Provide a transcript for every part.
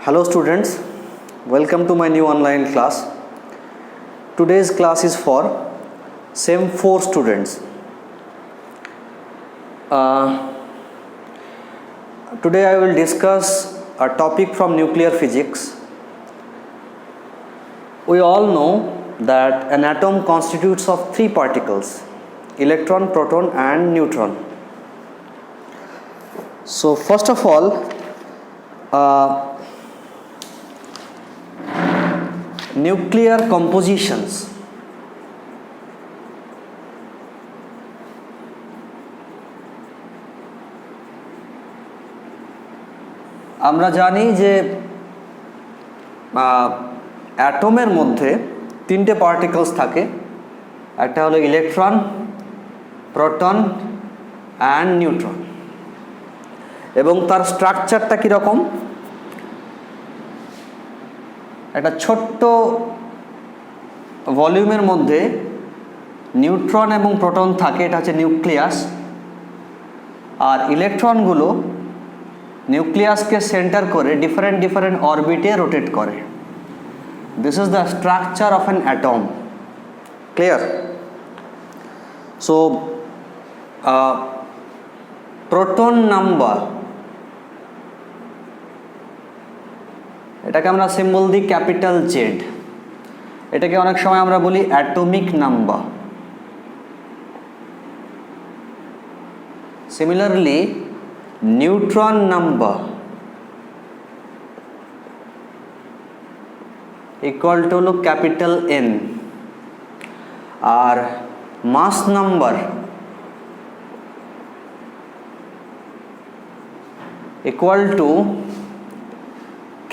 Hello students, welcome to my new online class. Today's class is for SEM 4 students. Today I will discuss a topic from nuclear physics. We all know that an atom constitutes of three particles: electron, proton and neutron. So first of all, nuclear compositions. আমরা জানি যে অ্যাটমের মধ্যে তিনটে particles থাকে, একটা হলো electron, proton and neutron, এবং তার স্ট্রাকচারটা কীরকম? একটা ছোট্ট ভলিউমের মধ্যে নিউট্রন এবং প্রোটন থাকে, এটা হচ্ছে নিউক্লিয়াস, আর ইলেকট্রনগুলো নিউক্লিয়াসকে সেন্টার করে ডিফারেন্ট অরবিটে রোটেট করে। This is the structure of an atom. Clear? So proton number, এটাকে আমরা সিম্বল দিই ক্যাপিটাল জেড। এটাকে অনেক সময় আমরা বলি atomic number. Similarly neutron number equal to হলো ক্যাপিটাল এন, আর mass number equal to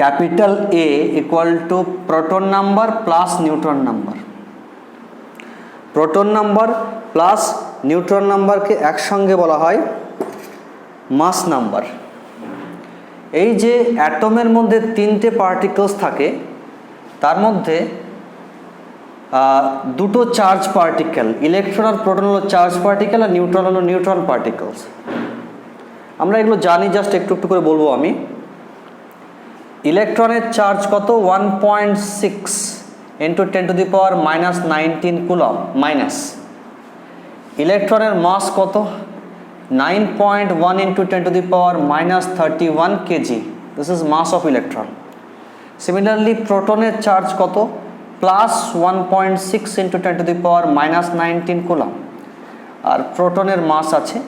capital A equal to proton number plus neutron number. Proton number plus neutron নাম্বারকে একসঙ্গে বলা হয় মাস নাম্বার। এই যে অ্যাটমের মধ্যে তিনটে পার্টিকলস থাকে, তার মধ্যে দুটো চার্জ পার্টিকেল, ইলেকট্রন আর প্রোটন হলো চার্জ পার্টিকেল, আর নিউট্রন হলো নিউট্রন পার্টিকেলস। আমরা এগুলো জানি, জাস্ট একটু একটু করে বলবো আমি। ইলেকট্রনের চার্জ কত? 1.6 ইন্টু 10⁻⁻19 কুলম মাইনাস। ইলেকট্রনের মাস কত? 9.1 into 10⁻⁻31 KG. This is mass of electron. Similarly প্রোটনের চার্জ কত? প্লাস 1.6 ইন্টু 10⁻⁻19 কুলম, আর প্রোটনের মাস আছে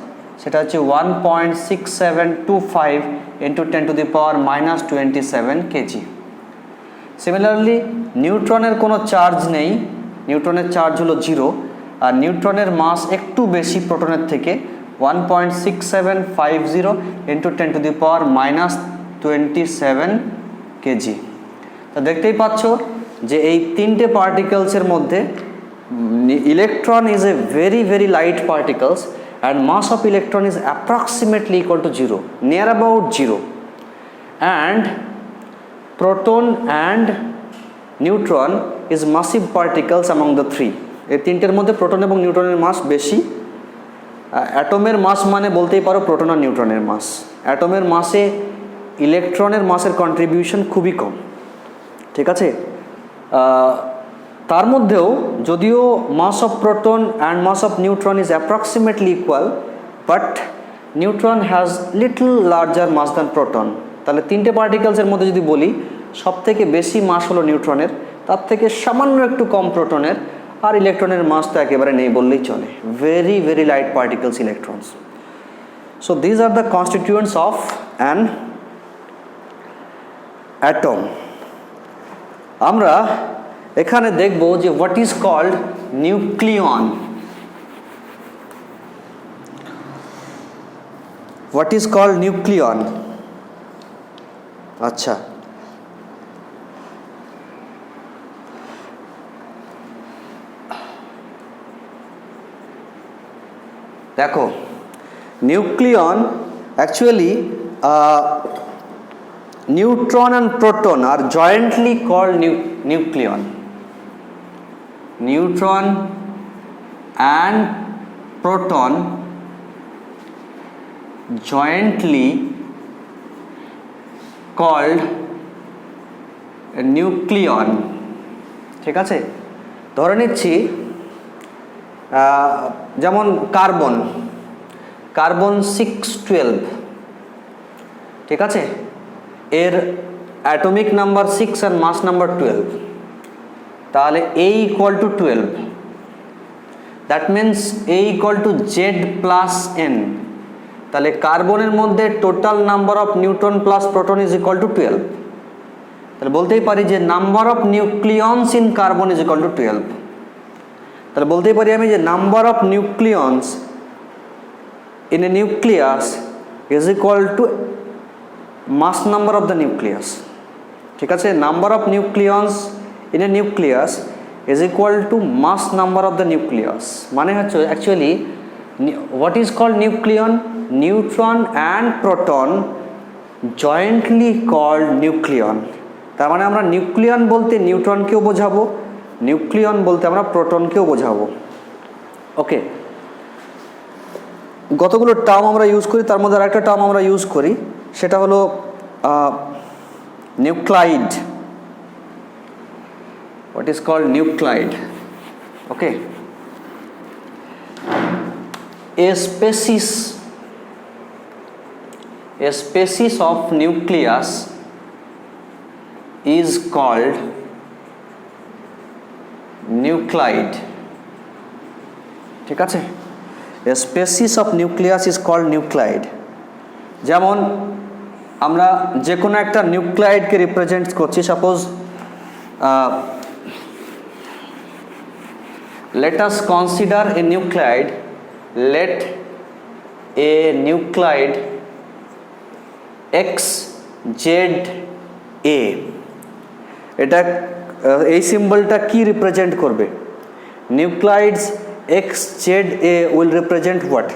সেটা হচ্ছে 1.6725 ইন্টু 10⁻⁻27 কেজি। সিমিলারলি নিউট্রনের কোনো চার্জ নেই, নিউট্রনের চার্জ হলো 0, আর নিউট্রনের মাস একটু বেশি প্রোটনের থেকে, 1.6750 ইন্টু 10⁻⁻27 কেজি। তা দেখতেই পাচ্ছ যে এই তিনটে পার্টিকেলসের মধ্যে electron is a very light particles, and mass of electron is approximately equal to 0, near about 0, and proton and neutron is massive particles among the three. এই তিনটের মধ্যে প্রোটন এবং নিউট্রনের মাস বেশি। অ্যাটমের মাস মানে বলতেই পারো প্রোটন আর নিউট্রনের মাস। অ্যাটমের মাসে ইলেকট্রনের মাসের কন্ট্রিবিউশন খুবই কম, ঠিক আছে? তার মধ্যেও যদিও mass of proton and mass of neutron is approximately equal, but neutron has little larger mass than proton. তাহলে তিনটে পার্টিকেলসের মধ্যে যদি বলি সব থেকে বেশি মাস হলো নিউট্রনের, তার থেকে সামান্য একটু কম প্রোটনের, আর ইলেকট্রনের মাস তো একেবারে নেই বললেই চলে। Very light particles electrons. So these are the constituents of an atom. আমরা এখানে দেখব যে what is called nucleon. What is called nucleon? আচ্ছা, দেখো, nucleon actually neutron and proton are jointly called nucleon. Neutron and proton jointly called nucleon, ঠিক আছে। ধরে নিচ্ছি যেমন কার্বন, কার্বন 612, ঠিক আছে, এর অ্যাটমিক নাম্বার 6 আর মাস নাম্বার 12, তাহলে A equal to 12, that means A equal to Z plus N. তাহলে কার্বনের মধ্যে total number of neutron plus proton is equal to 12। তাহলে বলতেই পারি যে number of nucleons in carbon is equal to 12। তাহলে বলতেই পারি আমি যে number of nucleons in a nucleus is equal to mass number of the nucleus, ঠিক আছে। Number of nucleons in a nucleus is equal to mass number of the nucleus. মানে হচ্ছে actually what is called nucleon? Neutron and proton jointly called nucleon. তার মানে আমরা nucleon বলতে নিউট্রনকেও বোঝাবো, nucleon বলতে আমরা প্রোটনকেও বোঝাবো। ওকে, কতগুলো টার্ম আমরা ইউজ করি, তার মধ্যে আরেকটা টার্ম আমরা ইউজ করি, সেটা হলো nuclide. What is called nuclide? Okay, a species of nucleus is called nuclide, ঠিক আছে। a species of nucleus is called nuclide। যেমন আমরা যে কোনো একটা নিউক্লাইডকে রিপ্রেজেন্ট করছি, suppose let us consider a nuclide, let a nuclide XZA, এটা এই সিম্বলটা কি রিপ্রেজেন্ট করবে? Nuclides XZA will represent what?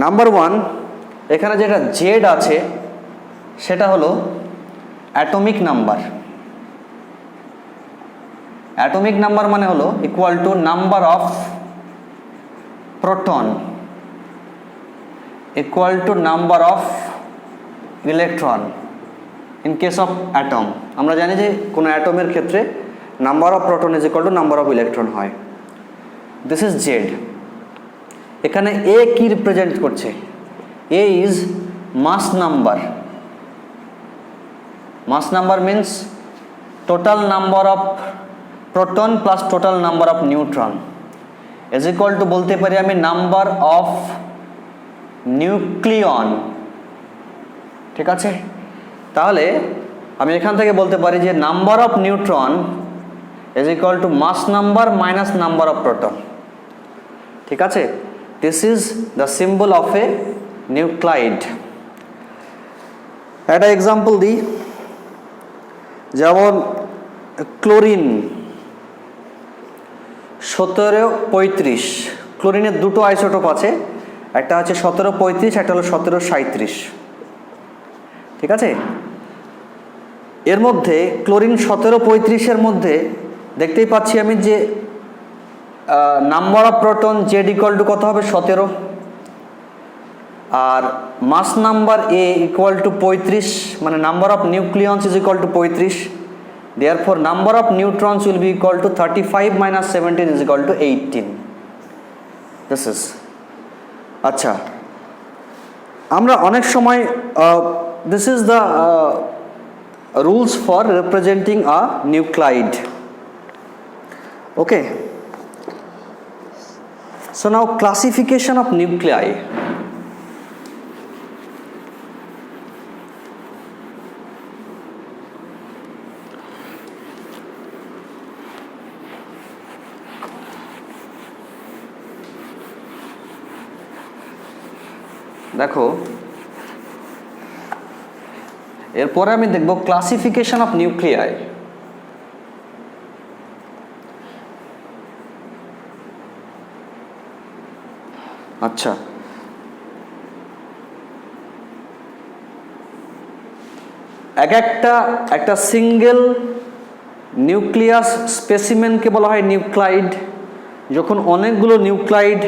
Number 1, এখানে যেটা জেড আছে সেটা হলো অ্যাটমিক নাম্বার। অ্যাটমিক নাম্বার মানে হলো equal to number of proton equal to number of electron in case of atom. আমরা জানি যে কোনো অ্যাটমের ক্ষেত্রে number of proton is equal to number of electron হয়। This is Z. এখানে এ কি রিপ্রেজেন্ট করছে? A is mass number. Mass number means total number of proton plus total number of neutron is equal to বলতে পারি আমি number of nucleon, ঠিক আছে। তাহলে আমি এখান থেকে বলতে পারি যে number of neutron is equal to mass number minus number of proton, ঠিক আছে। This is the symbol of a nuclide. একটা এক্সাম্পল দিই, যেমন ক্লোরিন 1735। ক্লোরিনের দুটো আইসোটোপ আছে, একটা হচ্ছে 1735, একটা হলো 1737, ঠিক আছে। এর মধ্যে ক্লোরিন 1735-এর মধ্যে দেখতেই পাচ্ছি আমি যে number of proton Z equal to কত হবে? 17, আর mass number A equal to 35, মানে number of nucleons is equal to 35। Therefore, number of neutrons will be equal to 35 minus 17 is equal to 18. This is আচ্ছা, আমরা অনেক সময় this is the rules for representing a nuclide. Okay, so now classification of nuclei. দেখো, এরপরে আমি দেখব classification of nuclei. আচ্ছা, একটা সিঙ্গেল নিউক্লিয়াস স্পেসিমেনকে বলা হয় নিউক্লাইড। যখন অনেকগুলো নিউক্লাইড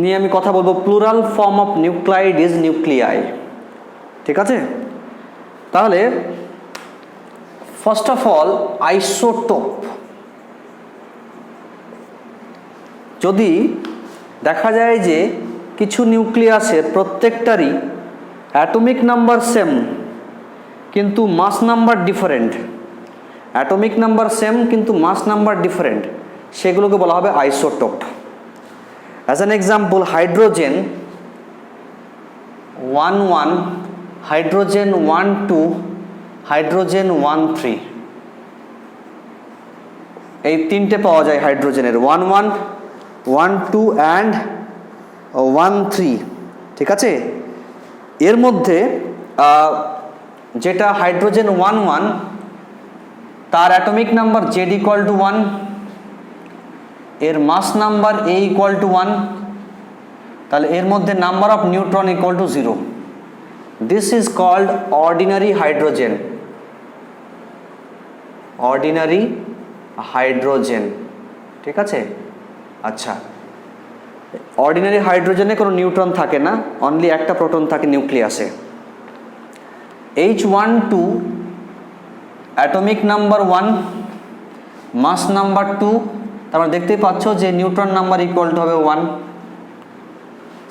নিয়ে আমি কথা বলবো, plural form of nuclide is nuclei, ঠিক আছে। তাহলে ফার্স্ট অফ অল আইসোটোপ, যদি দেখা যায় যে কিছু নিউক্লিয়াসের প্রত্যেকটারই অ্যাটমিক নাম্বার সেম কিন্তু mass number different, atomic number same কিন্তু মাস নাম্বার ডিফারেন্ট, সেগুলোকে বলা হবে isotope. As an example, hydrogen 1,1, hydrogen 1,2, hydrogen 1,3, এই তিনটে পাওয়া যায় হাইড্রোজেনের 1,1, 1,2 অ্যান্ড 1,3, ঠিক আছে। এর মধ্যে যেটা হাইড্রোজেন 1,1 তার অ্যাটমিক নাম্বার Z = 1, এর মাস নাম্বার A = 1, তাহলে এর মধ্যে number of neutron = 0। This is called ordinary hydrogen, ordinary hydrogen, ঠিক আছে। আচ্ছা, অর্ডিনারি হাইড্রোজেনে কোনো নিউট্রন থাকে না, অনলি একটা প্রোটন থাকে নিউক্লিয়াসে। H12 অ্যাটমিক নাম্বার 1, মাস নাম্বার 2, তারপরে দেখতেই পাচ্ছ যে নিউট্রন নাম্বার = হবে 1।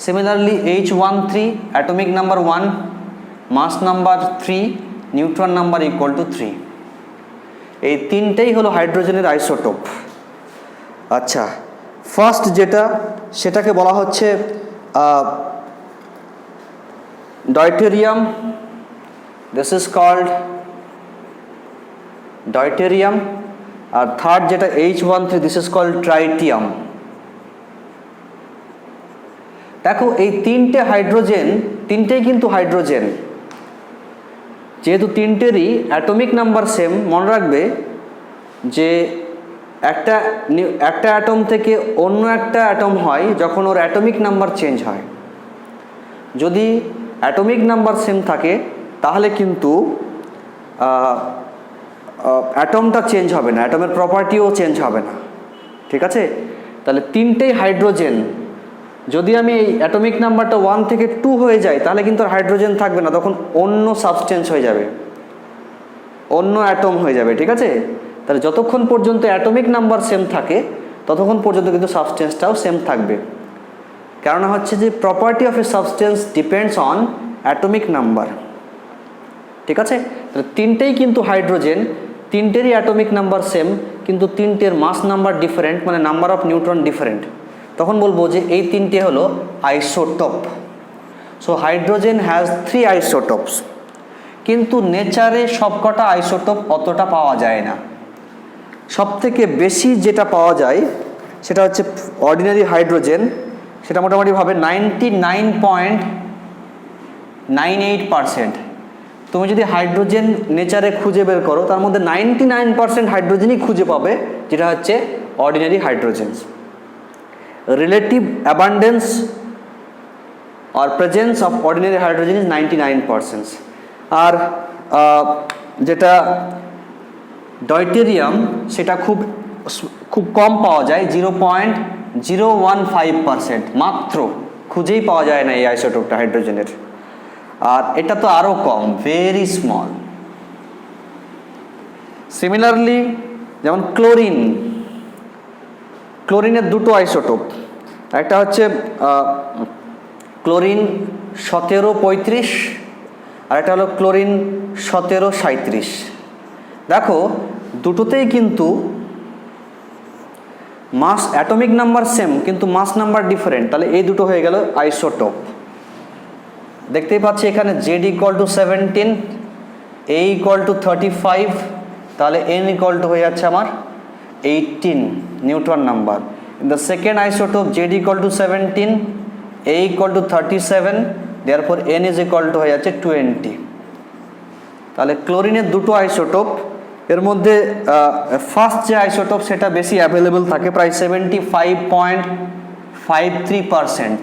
সিমিলারলি H13 অ্যাটমিক নাম্বার 1, মাস নাম্বার 3, নিউট্রন নাম্বার = 3। এই তিনটেই হলো হাইড্রোজেনের আইসোটোপ। আচ্ছা, ফার্স্ট যেটা সেটাকে বলা হচ্ছে deuterium, this is called deuterium. আর থার্ড যেটা H13, দিস ইজ কল্ড ট্রাইটিয়াম। দেখো এই তিনটে হাইড্রোজেন, তিনটেই কিন্তু হাইড্রোজেন, যেহেতু তিনটেরই অ্যাটমিক নাম্বার সেম, মনে রাখবে যে একটা অ্যাটম থেকে অন্য একটা অ্যাটম হয় যখন ওর অ্যাটমিক নাম্বার চেঞ্জ হয়। যদি অ্যাটমিক নাম্বার সেম থাকে তাহলে কিন্তু অ্যাটমটা চেঞ্জ হবে না, অ্যাটমের প্রপার্টিও চেঞ্জ হবে না, ঠিক আছে। তাহলে তিনটেই হাইড্রোজেন, যদি আমি এই অ্যাটমিক নাম্বারটা 1 থেকে 2 হয়ে যায় তাহলে কিন্তু আর হাইড্রোজেন থাকবে না, তখন অন্য সাবস্টেন্স হয়ে যাবে, অন্য অ্যাটম হয়ে যাবে, ঠিক আছে। তাহলে যতক্ষণ পর্যন্ত অ্যাটমিক নাম্বার সেম থাকে ততক্ষণ পর্যন্ত কিন্তু সাবস্টেন্সটাও সেম থাকবে। কারণ হচ্ছে যে property of A substance depends on atomic number, ঠিক আছে। তাহলে তিনটেই কিন্তু হাইড্রোজেন, তিনটেরই অ্যাটমিক নাম্বার সেম কিন্তু তিনটের মাস নাম্বার ডিফারেন্ট, মানে নাম্বার অফ নিউট্রন ডিফারেন্ট, তখন বলবো যে এই তিনটে হলো আইসোটোপ। সো হাইড্রোজেন হ্যাজ 3 আইসোটোপস, কিন্তু নেচারে সবকটা আইসোটোপ অতটা পাওয়া যায় না। সবথেকে বেশি যেটা পাওয়া যায় সেটা হচ্ছে অর্ডিনারি হাইড্রোজেন, সেটা মোটামুটিভাবে 99.98%। তুমি যদি হাইড্রোজেন নেচারে খুঁজে বের করো তার মধ্যে 99% হাইড্রোজেনই খুঁজে পাবে, যেটা হচ্ছে ordinary hydrogen. Relative abundance or presence of ordinary hydrogen is 99%। আর যেটা ডয়টেরিয়াম সেটা খুব কম পাওয়া যায়, 0.015% মাত্র, খুঁজেই পাওয়া যায় না এই আইসোটোপটা হাইড্রোজেনের। আর এটা তো আরও কম, ভেরি স্মল। সিমিলারলি যেমন ক্লোরিন, ক্লোরিনের দুটো আইসোটোপ, একটা হচ্ছে ক্লোরিন 1735 আর একটা হলো ক্লোরিন 1737। দেখো দুটোতেই কিন্তু মাস অ্যাটমিক নাম্বার সেম কিন্তু মাস নাম্বার ডিফারেন্ট, তাহলে এই দুটো হয়ে গেল আইসোটোপ। দেখতেই পাচ্ছি এখানে Z = 17, A = 35, তাহলে N = হয়ে যাচ্ছে আমার 18 neutron number. In the second isotope Z = 17, A = 37, therefore N = হয়ে যাচ্ছে 20। তাহলে ক্লোরিনের দুটো আইসোটোপ, এর মধ্যে ফার্স্ট যে আইসোটোপ সেটা বেশি অ্যাভেলেবল থাকে, প্রায় 75.53%,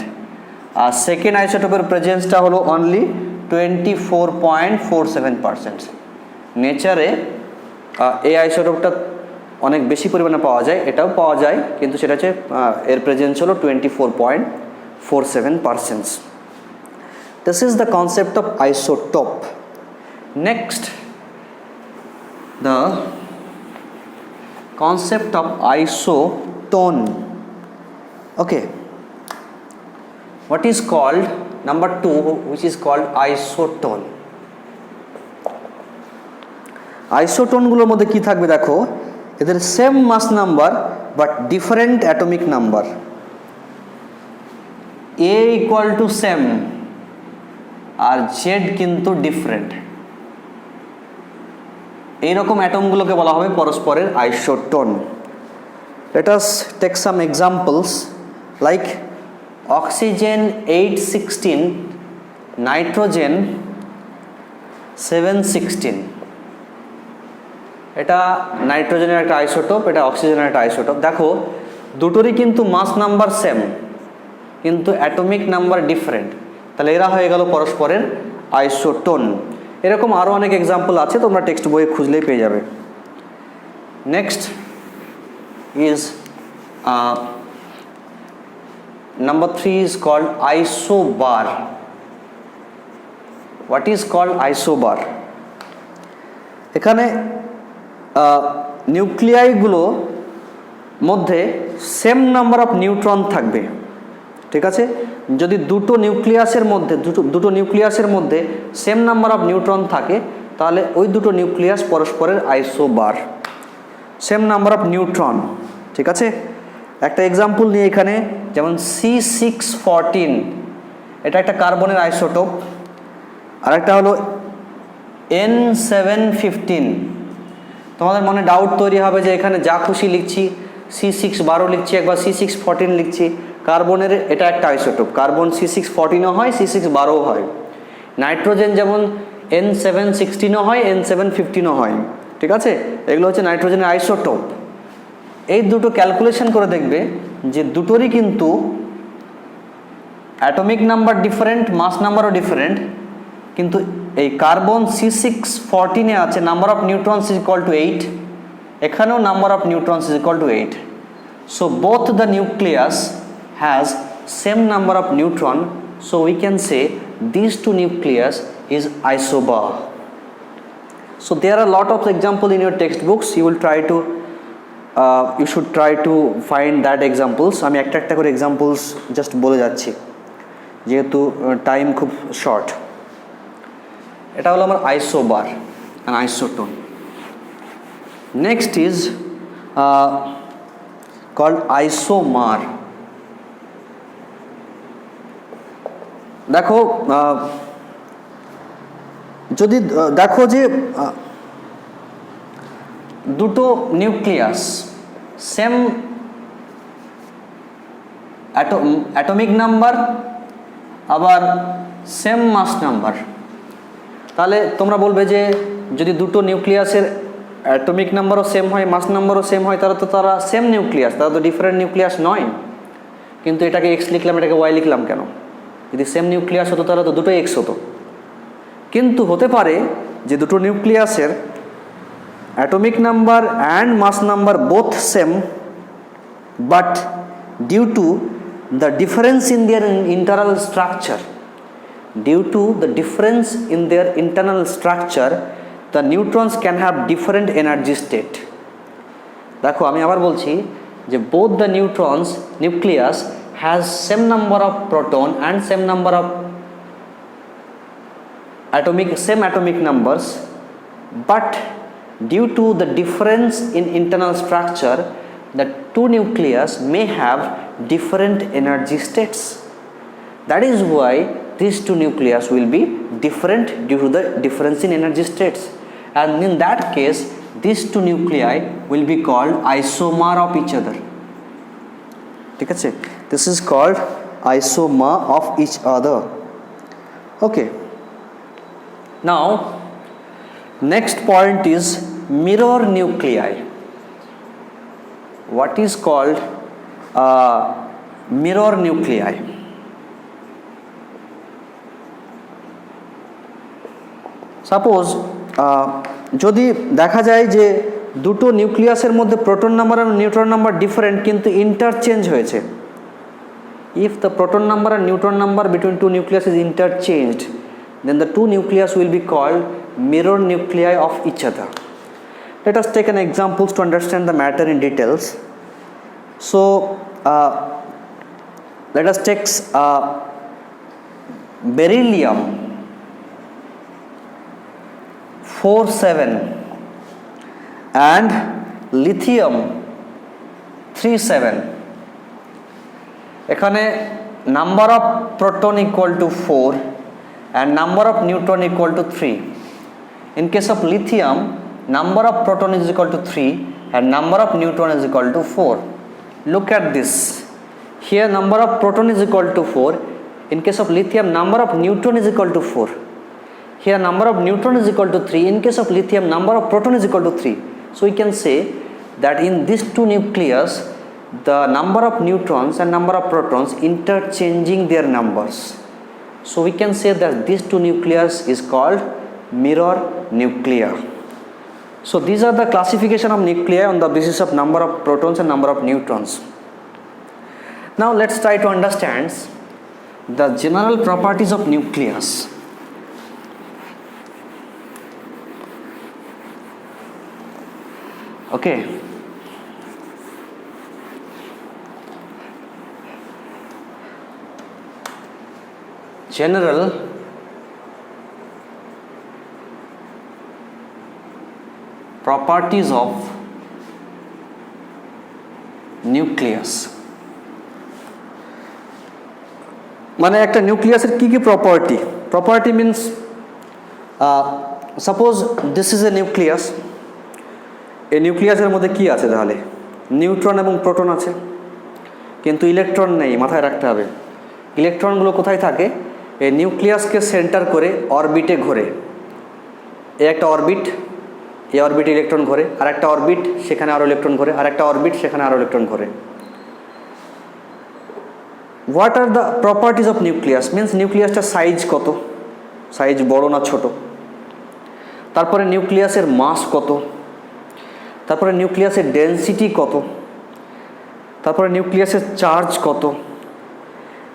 আর সেকেন্ড আইসোটোপের প্রেজেন্সটা হলো অনলি 24.47%। নেচারে এই আইসোটোপটা অনেক বেশি পরিমাণে পাওয়া যায়, এটাও পাওয়া যায়, কিন্তু সেটা হচ্ছে এর প্রেজেন্স হলো 24.47%। This is the concept of isotope. Next, the concept of isotone. Okay, what is called number 2, which is called isotone. Isotone গুলোর মধ্যে কি থাকবে দেখো, এদের same mass number but different atomic number. A equal to same আর Z কিন্তু different, এইরকম অ্যাটমগুলোকে বলা হবে পরস্পরের isotone. Let us take some examples like oxygen 816, nitrogen 716। এটা নাইট্রোজেনের একটা আইসোটোপ, এটা অক্সিজেনের একটা আইসোটোপ। দেখো দুটোরই কিন্তু মাস নাম্বার সেম কিন্তু অ্যাটমিক নাম্বার ডিফারেন্ট, তাহলে এরা হয়ে গেল পরস্পরের আইসোটোন। এরকম আরও অনেক এক্সাম্পল আছে, তোমরা টেক্সট বইয়ে খুঁজলেই পেয়ে যাবে। Next is number 3 is called isobar. What is called isobar? এখানে নিউক্লিয়াইগুলো মধ্যে সেম নাম্বার অফ নিউট্রন থাকবে, ঠিক আছে? যদি দুটো নিউক্লিয়াসের মধ্যে সেম নাম্বার অফ নিউট্রন থাকে তাহলে ওই দুটো নিউক্লিয়াস পরস্পরের isobar, same number of neutron, ঠিক আছে? একটা এক্সাম্পল নিয়ে এখানে, যেমন C614, এটা একটা কার্বনের আইসোটোপ। আর একটা হলো N715। তোমাদের মনে ডাউট তৈরি হবে যে এখানে যা খুশি লিখছি, C612 লিখছি, একবার C614 লিখছি। কার্বনের এটা একটা আইসোটোপ, কার্বন C614ও হয়, C612ও হয়। নাইট্রোজেন যেমন N716ও হয়, N715ও হয়, ঠিক আছে? এগুলো হচ্ছে নাইট্রোজেনের আইসোটোপ। এই দুটো ক্যালকুলেশন করে দেখবে যে দুটোরই কিন্তু অ্যাটমিক নাম্বার ডিফারেন্ট, মাস নাম্বারও ডিফারেন্ট, কিন্তু এই কার্বন C614-এ আছে number of neutrons is equal to 8, এখানেও number of neutrons is equal to 8। So both the nucleus has same number of neutron, so we can say this two nucleus is isobar. So there are a lot of example in your textbooks. You should try to find that examples. আমি একটা একটা করে examples just বলে যাচ্ছি যেহেতু time খুব short. এটা হলো আমার isobar and isotone. Next is called isomer. দেখো যদি দেখো যে দুটো নিউক্লিয়াস সেম অ্যাটমিক নাম্বার আবার সেম মাস নাম্বার, তাহলে তোমরা বলবে যে যদি দুটো নিউক্লিয়াসের অ্যাটমিক নাম্বারও সেম হয়, মাস নাম্বারও সেম হয়, তাহলে তো তারা সেম নিউক্লিয়াস, তারা তো ডিফারেন্ট নিউক্লিয়াস নয়। কিন্তু এটাকে এক্স লিখলাম, এটাকে ওয়াই লিখলাম কেন? যদি সেম নিউক্লিয়াস হতো তাহলে তো দুটোই এক্স হতো। কিন্তু হতে পারে যে দুটো নিউক্লিয়াসের atomic number and mass number both same, but due to the difference in their internal structure, due to the difference in their internal structure, the neutrons can have different energy state. দেখো আমি আবার বলছি যে both the nucleus has same number of proton and same number of atomic numbers, but due to the difference in internal structure, the two nucleus may have different energy states. That is why these two nucleus will be different due to the difference in energy states, and in that case these two nuclei will be called isomer of each other. ঠিক আছে? This is called isomer of each other. Okay, now next point is mirror nuclei. What is called mirror nuclei? Suppose যদি দেখা যায় যে দুটো নিউক্লিয়াসের মধ্যে proton number আর নিউট্রন নাম্বার ডিফারেন্ট কিন্তু ইন্টারচেঞ্জ হয়েছে, ইফ দ্য প্রোটন নাম্বার আর neutron number between two nucleus is interchanged, then the two nucleus will be called mirror nuclei of each other. Let us take an example to understand the matter in details. So let us take beryllium 4,7 and lithium 3,7. এখানে number of proton equal to 4 and number of neutron equal to 3. In case of lithium, number of proton is equal to 3 and number of neutron is equal to 4. Look at this. Here number of proton is equal to 4. In case of lithium, number of neutron is equal to 4. Here number of neutron is equal to 3. In case of lithium, number of proton is equal to 3. So we can say that in these two nucleus, the number of neutrons and number of protons interchanging their numbers. So we can say that these two nucleus is called mirror nuclei. So these are the classification of nuclei on the basis of number of protons and number of neutrons. Now let's try to understand the general properties of nucleus. Okay. General properties of nucleus. মানে একটা নিউক্লিয়াসের কি কি property? Property means suppose this is a nucleus. এই নিউক্লিয়াসের মধ্যে কি আছে তাহলে? নিউট্রন এবং প্রোটন আছে, কিন্তু ইলেকট্রন নেই। মাথায় রাখতে হবে ইলেকট্রনগুলো কোথায় থাকে? এই নিউক্লিয়াসকে সেন্টার করে অরবিটে ঘোরে। এই একটা অরবিট, এই অরবিটে ইলেকট্রন ঘোরে, আর একটা অরবিট সেখানে আরও ইলেকট্রন ঘোরে, আর একটা অরবিট সেখানে আরও ইলেকট্রন ঘোরে। What are the properties of nucleus? Means নিউক্লিয়াসটার সাইজ কত, সাইজ বড় না ছোট, তারপরে নিউক্লিয়াসের মাস কত, তারপরে নিউক্লিয়াসের ডেন্সিটি কত, তারপরে নিউক্লিয়াসের চার্জ কত,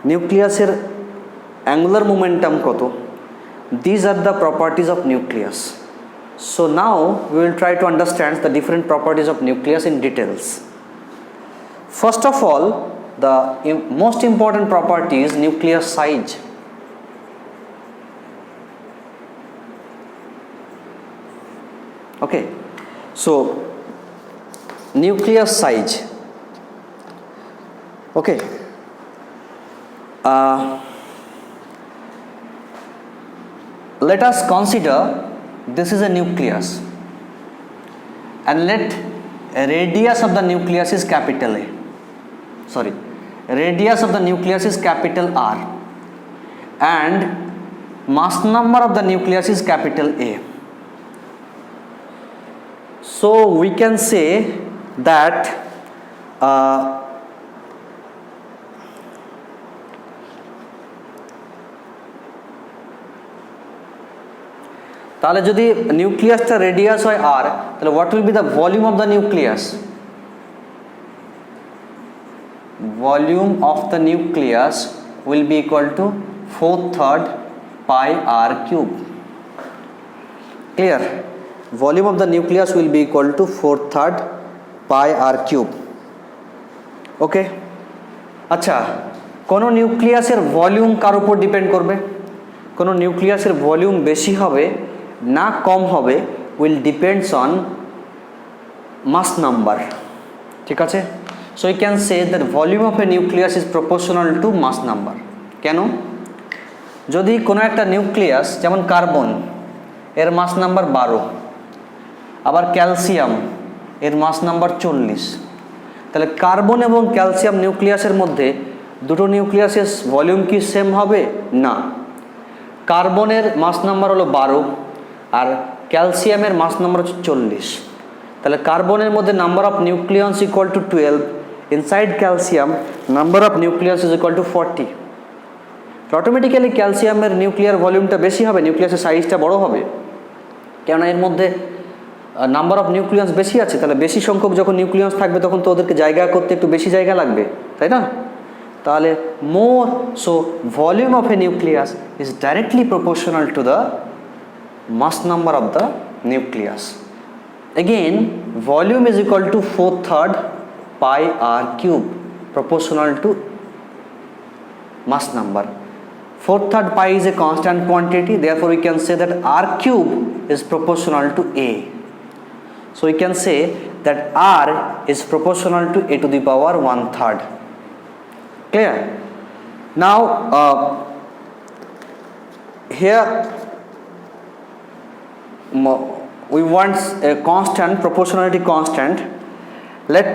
নিউক্লিয়াসের অ্যাঙ্গুলার মোমেন্টাম কত। These are the properties of nucleus. So now we will try to understand the different properties of nucleus in details. First of all, the most important property is nucleus size. Okay, so nucleus size. Okay, let us consider this is a nucleus and let radius of the nucleus is capital A. Sorry, radius of the nucleus is capital R and mass number of the nucleus is capital A. So we can say that তাহলে যদি নিউক্লিয়াসটা radius হয় R, তাহলে what will be the volume of the nucleus? Volume of the nucleus will be equal to 4/3 pi R cube. Clear? Volume of the nucleus will be equal to 4/3 pi R cube. Okay, আচ্ছা, কোনো নিউক্লিয়াসের volume কার উপর depend করবে? কোনো নিউক্লিয়াসের volume বেশি হবে না কম হবে will depends on mass number. ঠিক আছে? So you can say that volume of a nucleus is proportional to mass number. কেন? যদি কোনো একটা নিউক্লিয়াস, যেমন কার্বন, এর মাস নাম্বার 12, আবার ক্যালসিয়াম এর মাস নাম্বার 40, তাহলে কার্বন এবং ক্যালসিয়াম নিউক্লিয়াসের মধ্যে দুটো নিউক্লিয়াসের ভলিউম কি সেম হবে? না। কার্বনের মাস নাম্বার হলো 12 আর ক্যালসিয়ামের মাস নাম্বার হচ্ছে 40। তাহলে কার্বনের মধ্যে number of nucleons equal to 12, inside calcium number of nucleus is equal to 40। Automatically ক্যালসিয়ামের নিউক্লিয়ার ভলিউমটা বেশি হবে, নিউক্লিয়াসের সাইজটা বড় হবে, কেননা এর মধ্যে নাম্বার অফ নিউক্লিয়াস বেশি আছে। তাহলে বেশি সংখ্যক যখন নিউক্লিয়াস থাকবে তখন তো ওদেরকে জায়গা করতে একটু বেশি জায়গা লাগবে, তাই না? তাহলে more, so volume of a nucleus is directly proportional to the mass number of the nucleus. Again, volume is equal to 4/3 pi r cube proportional to mass number. 4/3 pi is a constant quantity, therefore we can say that r cube is proportional to a. So we can say that r is proportional to a to the power 1/3. Clear? Now here we want a constant, proportionality constant. Let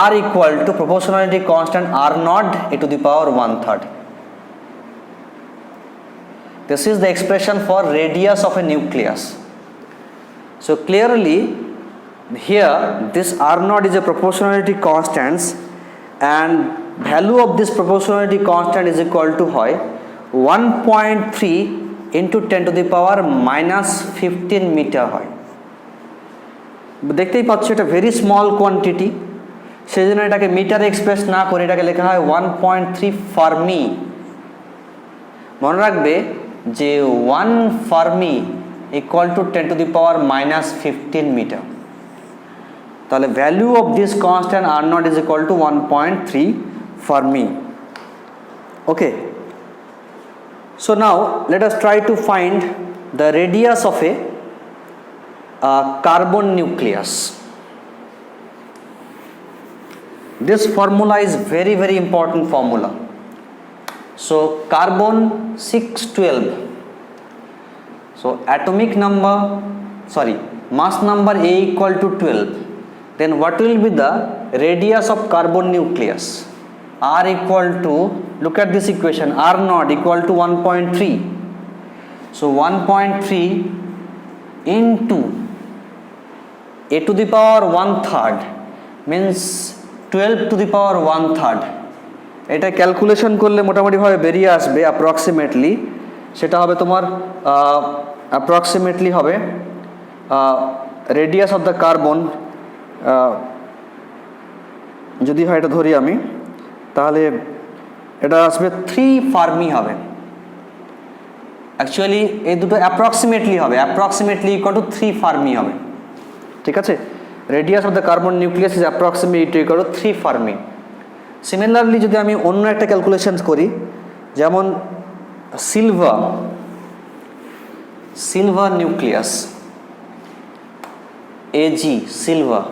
r equal to proportionality constant r naught a to the power 1/3. This is the expression for radius of a nucleus. So clearly here this r naught is a proportionality constant, and value of this proportionality constant is equal to 1.3 into 10 to the power minus 15 metre হয়। দেখতেই পাচ্ছ এটা very small quantity, সেই জন্য এটাকে মিটারে express না করে এটাকে লেখা হয় 1.3 ফার্মি। মনে রাখবে যে 1 fermi equal to 10 to the power minus 15 metre. তাহলে value of this constant R naught is equal to 1.3 fermi. Okay, so now let us try to find the radius of a carbon nucleus. This formula is very very important formula. So carbon 612, so atomic number, sorry, mass number A equal to 12, then what will be the radius of carbon nucleus? R equal to, look at this equation, R naught equal to 1.3. So 1.3 into a to the power 1/3 means 12 to the power 1/3. এটা calculation করলে মোটামুটিভাবে বেরিয়ে আসবে approximately, সেটা হবে তোমার approximately হবে radius of the carbon, যদি হয় এটা ধরি আমি, তাহলে এটা আসবে 3 ফার্মি হবে। অ্যাকচুয়ালি এই দুটো অ্যাপ্রক্সিমেটলি হবে, অ্যাপ্রক্সিমেটলি ইকুয়াল টু 3 ফার্মি হবে। ঠিক আছে, radius of the carbon nucleus is approximately equal two 3 Fermi. Similarly যদি আমি অন্য একটা ক্যালকুলেশন করি, যেমন সিলভার নিউক্লিয়াস এজি সিলভার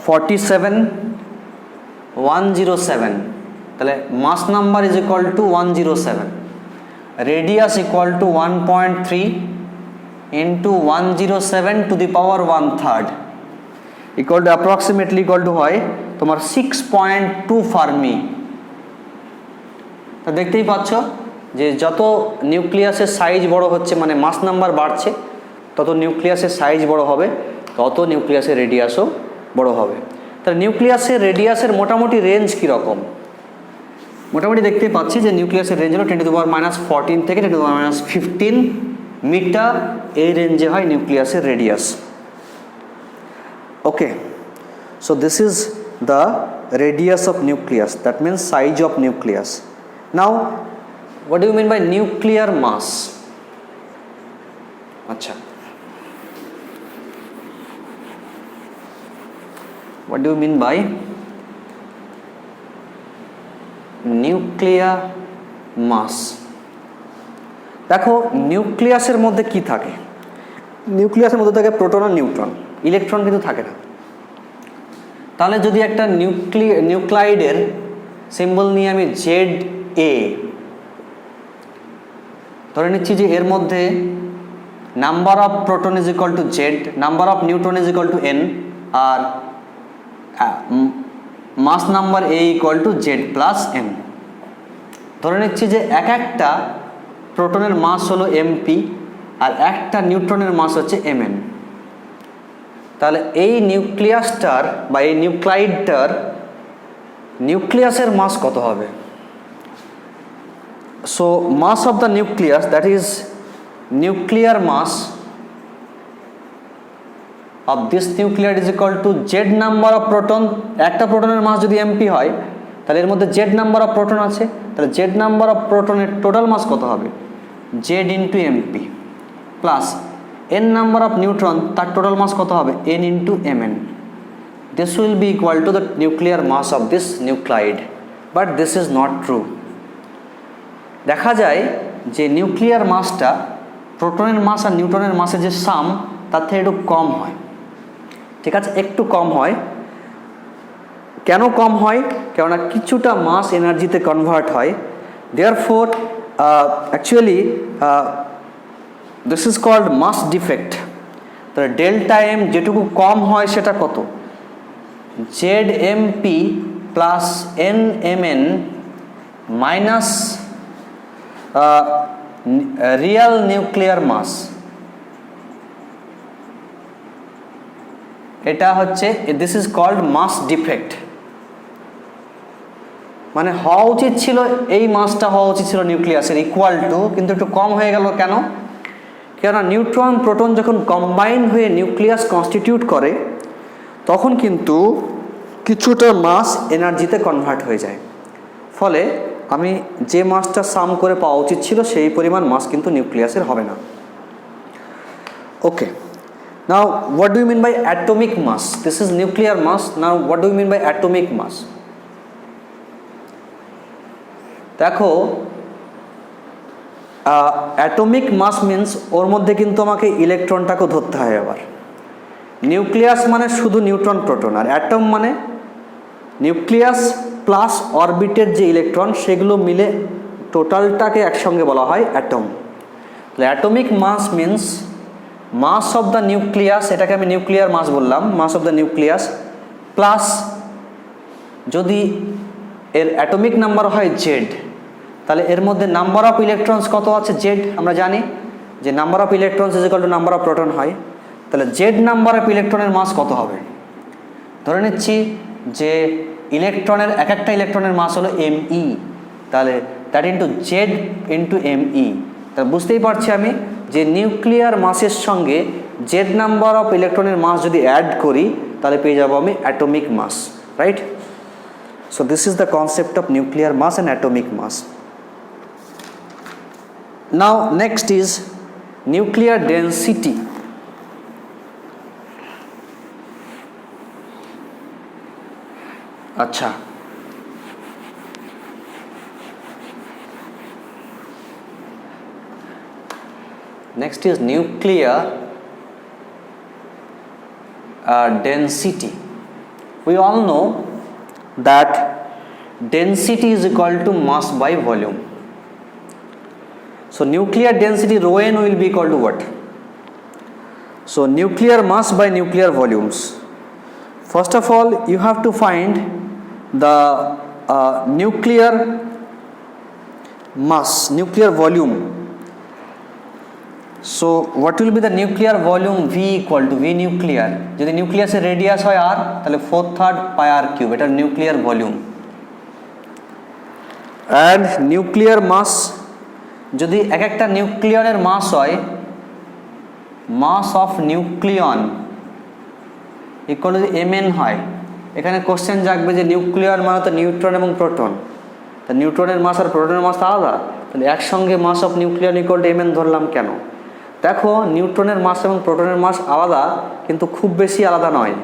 47107, তাহলে mass number is equal to 107, radius equal to 1.3 into 107 to the power 1/3 equal to approximately equal to হয় তোমার 6.2 Fermi. তা দেখতেই পাচ্ছ যে যত নিউক্লিয়াসের সাইজ বড় হচ্ছে, মানে মাস নাম্বার বাড়ছে, তত নিউক্লিয়াসের সাইজ বড় হবে, তত নিউক্লিয়াসের রেডিয়াসও বড় হবে। তাহলে নিউক্লিয়াসের রেডিয়াসের মোটামুটি রেঞ্জ কীরকম? মোটামুটি দেখতেই পাচ্ছি যে নিউক্লিয়াসের রেঞ্জ হলো 10 টু দি পাওয়ার -14 থেকে 10 টু দি পাওয়ার -15 মিটার, এই রেঞ্জে হয় নিউক্লিয়াসের radius. Okay, so this is the radius of nucleus, that means size of nucleus. Now what do you mean by nuclear mass? acha, what do you mean by nuclear mass? দেখো নিউক্লিয়াসের মধ্যে কি থাকে, নিউক্লিয়াসের মধ্যে থাকে প্রোটন আর neutron, electron কিন্তু থাকে না। তাহলে যদি একটা নিউক্লাইডের সিম্বল নিয়ে আমি ZA ধরে নিচ্ছি যে এর মধ্যে number of proton is equal to Z, number of neutron is equal to N, আর mass number A equal to Z plus M। ধরে নিচ্ছি যে এক একটা প্রোটনের মাস হলো MP আর একটা নিউট্রনের মাস হচ্ছে Mn। তাহলে এই নিউক্লিয়াসটার বা এই নিউক্লাইডটার নিউক্লিয়াসের মাস কত হবে? So mass of the nucleus, that is nuclear mass of this nuclear is equal to Z number of proton. একটা প্রোটনের মাস যদি MP হয়, তাহলে এর মধ্যে Z নাম্বার অফ প্রোটন আছে, তাহলে Z নাম্বার অফ প্রোটনের টোটাল মাস কত হবে? Z into MP plus N number of neutron, তার টোটাল মাস কত হবে, N into MN. This will be equal to the nuclear mass of this nuclide, but this is not true. দেখা যায় যে nuclear মাসটা প্রোটনের মাস আর নিউট্রনের মাসের যে সাম তার থেকে একটু কম হয়, ঠিক আছে, একটু কম হয়। কেন কম হয়? কেননা কিছুটা মাস এনার্জিতে কনভার্ট হয়। Therefore actually this is called mass defect. তাহলে ডেল্টা এম যেটুকু কম হয় সেটা কত, Z M P plus N M N minus real nuclear mass. এটা হচ্ছে, this is called mass defect. মানে হওয়া উচিত ছিল, এই মাসটা হওয়া উচিত ছিল নিউক্লিয়াসের ইকুয়াল টু, কিন্তু একটু কম হয়ে গেল। কেন? কেননা নিউট্রন প্রোটন যখন কম্বাইন হয়ে নিউক্লিয়াস কনস্টিটিউট করে তখন কিন্তু কিছুটা মাস এনার্জিতে কনভার্ট হয়ে যায়, ফলে আমি যে মাসটা সাম করে পাওয়া উচিত ছিল সেই পরিমাণ মাস কিন্তু নিউক্লিয়াসের হবে না। Okay, now what do you mean by atomic mass? This is nuclear mass. Now what do you mean by atomic mass? দেখো, অ্যাটমিক মাস মিন্স ওর মধ্যে কিন্তু আমাকে ইলেকট্রনটাকেও ধরতে হয়। আবার নিউক্লিয়াস মানে শুধু নিউট্রন প্রোটন, আর অ্যাটম মানে নিউক্লিয়াস প্লাস অরবিটের যে ইলেকট্রন সেগুলো মিলে টোটালটাকে একসঙ্গে বলা হয় অ্যাটম। তাহলে atomic mass means mass of the nucleus, এটাকে আমি নিউক্লিয়ার মাস বললাম, mass of the nucleus plus যদি এর অ্যাটমিক নাম্বার হয় জেড, তাহলে এর মধ্যে নাম্বার অফ ইলেকট্রনস কত আছে, জেড। আমরা জানি যে number of electrons is equal to number of proton হয়। তাহলে জেড নাম্বার অফ ইলেকট্রনের মাস কত হবে? ধরে নিচ্ছি যে ইলেকট্রনের এক একটা ইলেকট্রনের মাস হলো এমই, তাহলে that into Z into M E. তাহলে বুঝতেই পারছি আমি যে নিউক্লিয়ার মাসের সঙ্গে জেড নাম্বার অফ ইলেকট্রনের মাস যদি অ্যাড করি তাহলে পেয়ে যাবো আমি atomic mass, right? So this is the concept of nuclear mass and atomic mass. Now next is nuclear density. अच्छा, next is nuclear density. We all know that density is equal to mass by volume. So nuclear density rho n will be equal to what? So nuclear mass by nuclear volumes. First of all, you have to find the nuclear mass, nuclear volume. So what will be the nuclear volume? V equal to V nuclear. যদি নিউক্লিয়াসের radius হয় r, তাহলে 4/3 pi r cube, এটা nuclear volume. and nuclear mass, যদি এক একটা নিউক্লিয়নের mass হয়, mass of nucleon equal to mn হয়। এখানে কোশ্চেন জাগবে যে নিউক্লিয়ন মানে তো নিউট্রন এবং প্রোটন, তা নিউট্রনের মাস আর প্রোটনের মাস আলাদা, তাহলে একসঙ্গে mass of nucleon equal to mn ধরলাম কেন? দেখো, নিউট্রনের মাস এবং প্রোটনের মাস আলাদা, কিন্তু খুব বেশি আলাদা নয়।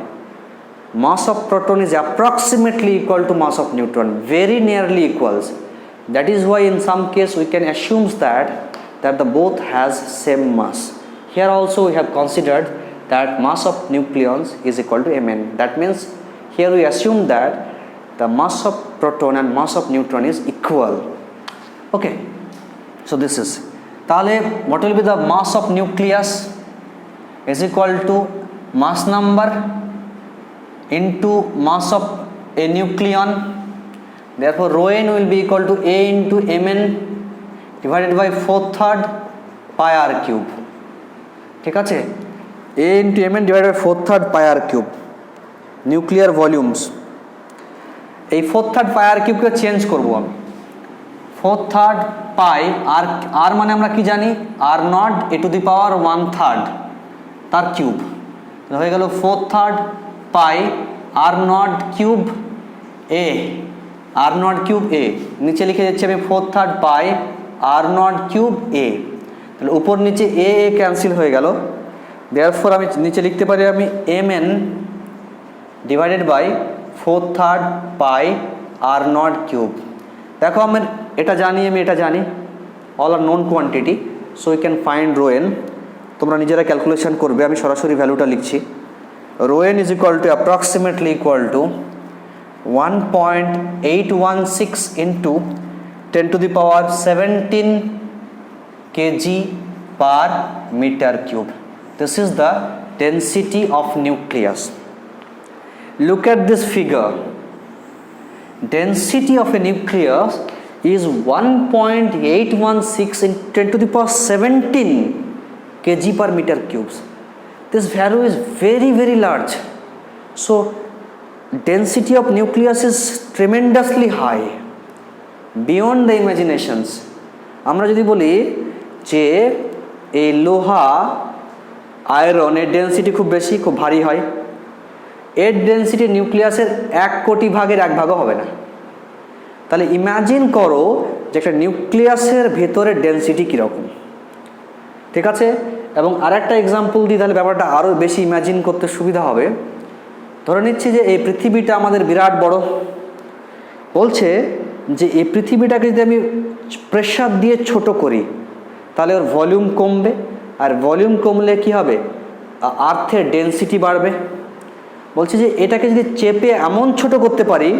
Mass of proton is approximately equal to mass of neutron, very nearly equals. That is why in some case we can assume that the both has same mass. Here also we have considered that mass of nucleons is equal to mn. That means here we assume that the mass of proton and mass of neutron is equal. Okay, so this is, তাহলে what will be the mass of nucleus is equal to mass number into mass of a nucleon. Therefore rho n will be equal to a into mn divided by 4/3 pi r cube. ঠিক আছে, a into mn divided by 4/3 pi r cube nuclear volumes. এই 4/3 pi r cube কে change করব আমি, 4/3 pi r মানে আমরা কি জানি, r not a to the power 1/3 তার কিউব, হয়ে গেল 4/3 pi r not cube a, r not cube a, নিচে লিখে দিচ্ছি আমি 4/3 pi r not cube a। তাহলে উপর নিচে এ এ ক্যান্সেল হয়ে গেল, দেয়ারফর আমি নিচে লিখতে পারি আমি mn divided by 4/3 pi R nought cube. দেখো আমি এটা জানি, all are known quantity, so we can find rho N. তোমরা নিজেরা ক্যালকুলেশন করবে, আমি সরাসরি ভ্যালুটা লিখছি। Rho N is equal to approximately equal to 1.816 into 10⁻17 kg per meter cube. This is the density of nucleus. Look at this figure. Density of a nucleus is 1.816 in 10⁻17 kg per meter cubes. This value is very, very large. So density of nucleus is tremendously high, beyond the imaginations. আমরা যদি বলি যে এই লোহা iron এর density খুব বেশি, খুব ভারী হয়, এর ডেন্সিটি নিউক্লিয়াসের 1 কোটি ভাগের 1 ভাগও হবে না। তাহলে ইমাজিন করো যে একটা নিউক্লিয়াসের ভেতরে ডেন্সিটি কীরকম, ঠিক আছে? এবং আরেকটা এক্সাম্পল দিই, তাহলে ব্যাপারটা আরও বেশি ইমাজিন করতে সুবিধা হবে। ধরে নিচ্ছি যে এই পৃথিবীটা আমাদের বিরাট বড়, বলছে যে এই পৃথিবীটাকে যদি আমি প্রেসার দিয়ে ছোট করি তাহলে ওর ভলিউম কমবে, আর ভলিউম কমলে কি হবে, আর্থের ডেন্সিটি বাড়বে। বলছে যে এটাকে যদি চেপে এমন ছোট করতে পারি,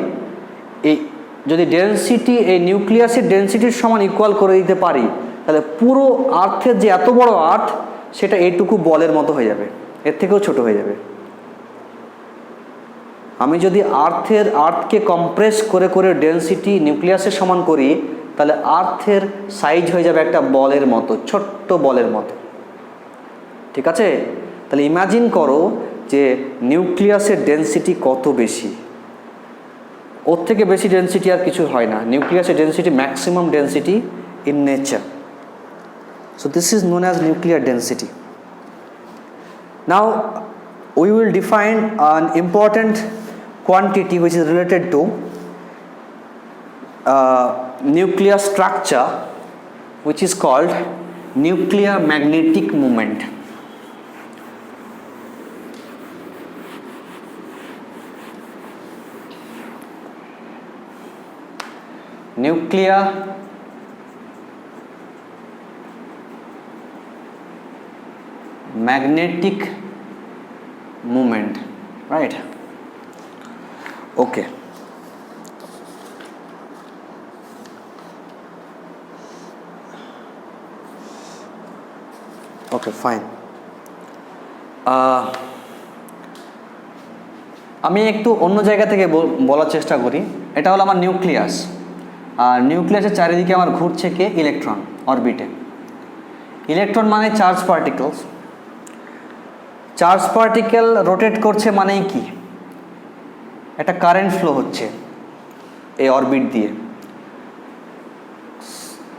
এই যদি ডেন্সিটি এই নিউক্লিয়াসের ডেন্সিটির সমান ইকুয়াল করে দিতে পারি, তাহলে পুরো আর্থের যে এত বড় আর্থ সেটা এইটুকু বলের মতো হয়ে যাবে, এর থেকেও ছোট হয়ে যাবে। আমি যদি আর্থকে কম্প্রেস করে করে ডেন্সিটি নিউক্লিয়াসের সমান করি, তাহলে আর্থের সাইজ হয়ে যাবে একটা বলের মতো, ছোট্ট বলের মতো, ঠিক আছে? তাহলে ইমাজিন করো যে নিউক্লিয়াসের ডেন্সিটি কত বেশি, ওর থেকে বেশি ডেন্সিটি আর কিছু হয় না। নিউক্লিয়াসের density maximum density in nature. So this is known as nuclear density. Now we will define an important quantity which is related to nuclear structure, which is called nuclear magnetic moment. Nuclear magnetic moment, right? Okay. Okay, fine. আমি একটু অন্য জায়গা থেকে বলার চেষ্টা করি। এটা হলো আমার নিউক্লিয়াস, আর নিউক্লিয়াসের চারিদিকে আমার ঘুরছে কে, ইলেকট্রন অরবিটে। ইলেকট্রন মানে charge particles. Charge particle rotate করছে মানেই কি, একটা কারেন্ট ফ্লো হচ্ছে এই অরবিট দিয়ে।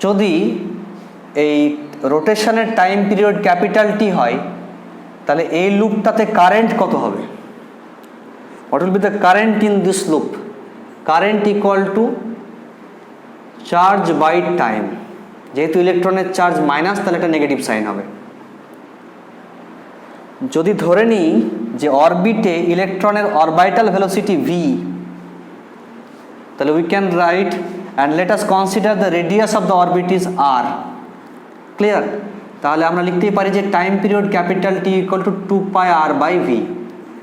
যদি এই রোটেশনের টাইম পিরিয়ড ক্যাপিটাল টি হয়, তাহলে এই লুপটাতে কারেন্ট কত হবে? What will be the current in this loop? Current equal to charge by time. যেহেতু ইলেকট্রনের চার্জ মাইনাস, তাহলে একটা নেগেটিভ সাইন হবে। যদি ধরে নিই যে অরবিটে ইলেকট্রনের অরবিটাল ভেলোসিটি v, তাহলে we can write and let us consider the radius of the orbit is r। Clear? তাহলে আমরা লিখতেই পারি যে time period capital T equal to 2πr/v।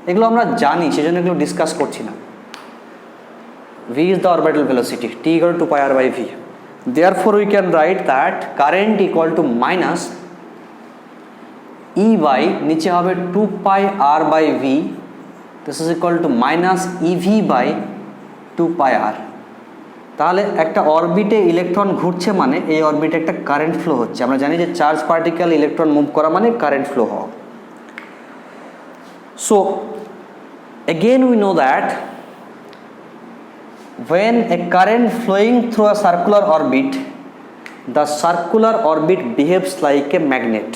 এগুলো আমরা জানি, সেজন্য এগুলো ডিসকাস করছি না। v is the orbital velocity, t equal to 2πr/v. Therefore we can write that current equal to minus E by নিচে হবে 2πr/v, this is equal to minus EV by 2πr। তাহলে একটা অরবিটে ইলেকট্রন ঘুরছে মানে এই অরবিটে একটা কারেন্ট ফ্লো হচ্ছে। আমরা জানি যে চার্জ পার্টিকেল ইলেকট্রন মুভ করা মানে কারেন্ট ফ্লো হওয়া। So again we know that when a current flowing through a circular orbit, the circular orbit behaves like a magnet.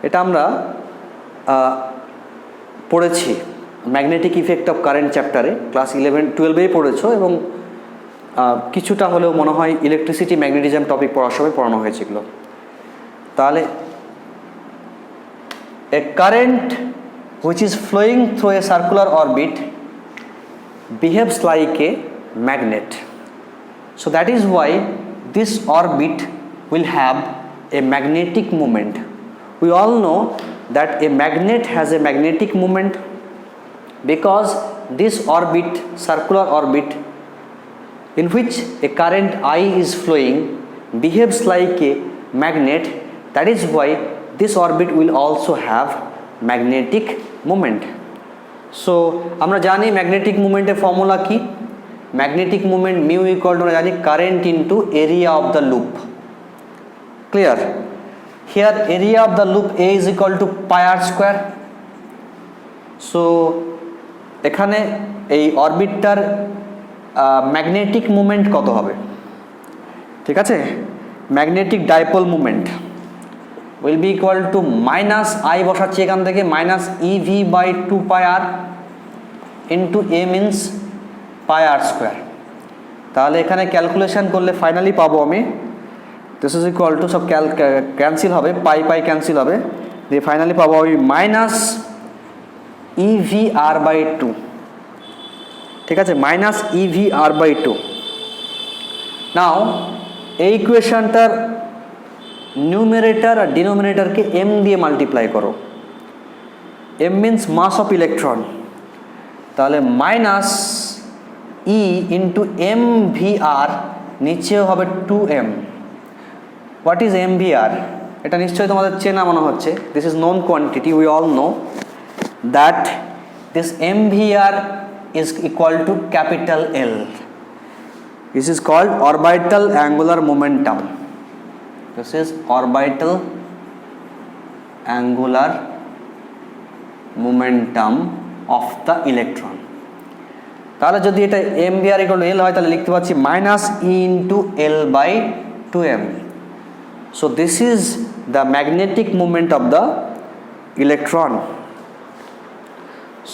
এটা আমরা পড়েছি ম্যাগনেটিক ইফেক্ট অফ কারেন্ট চ্যাপ্টারে, ক্লাস 11-12 পড়েছো, এবং কিছুটা হলেও মনে হয় ইলেকট্রিসিটি ম্যাগনেটিজম টপিক পড়ার সময় পড়ানো হয়েছিল। তাহলে a current which is flowing through a circular orbit behaves like a magnet. So that is why this orbit will have a magnetic moment. We all know that a magnet has a magnetic moment because this orbit, circular orbit in which a current I is flowing, behaves like a magnet. That is why this orbit will also have magnetic moment. So আমরা জানি magnetic মোমেন্টের formula কি? Magnetic moment mu equal to আমরা জানি current into area of the loop. Clear? Here area of the loop A is equal to pi R square. So এখানে এই অরবিটটার magnetic moment কত হবে? ঠিক আছে, magnetic dipole moment will be equal to minus I বসাচ্ছি এখান থেকে, minus E V by two pi R into A means pi R square. তাহলে এখানে ক্যালকুলেশন করলে ফাইনালি পাবো আমি দিস ইজ ইকুয়াল টু, সব ক্যান্সেল হবে, পাই পাই ক্যান্সেল হবে, দিয়ে ফাইনালি পাবো আমি minus E V R by. Two আছে, minus E V R by. Two now ইকুয়েশনটার নিউমারেটর আর ডিনোমিনেটরকে এম দিয়ে মাল্টিপ্লাই করো। M means mass of electron, তাহলে minus E into M V R, নিচেও হবে two M. What is M V R? এটা নিশ্চয়ই তোমাদের চেনা মনে হচ্ছে। This is known quantity, we all know that this M V R is equal to capital L. This is called orbital angular momentum. This is orbital angular momentum of the electron. তাহলে যদি এটা mvr equal to L হয় তাহলে লিখতে পাচ্ছি minus E into L by 2m. So this is the magnetic moment of the electron.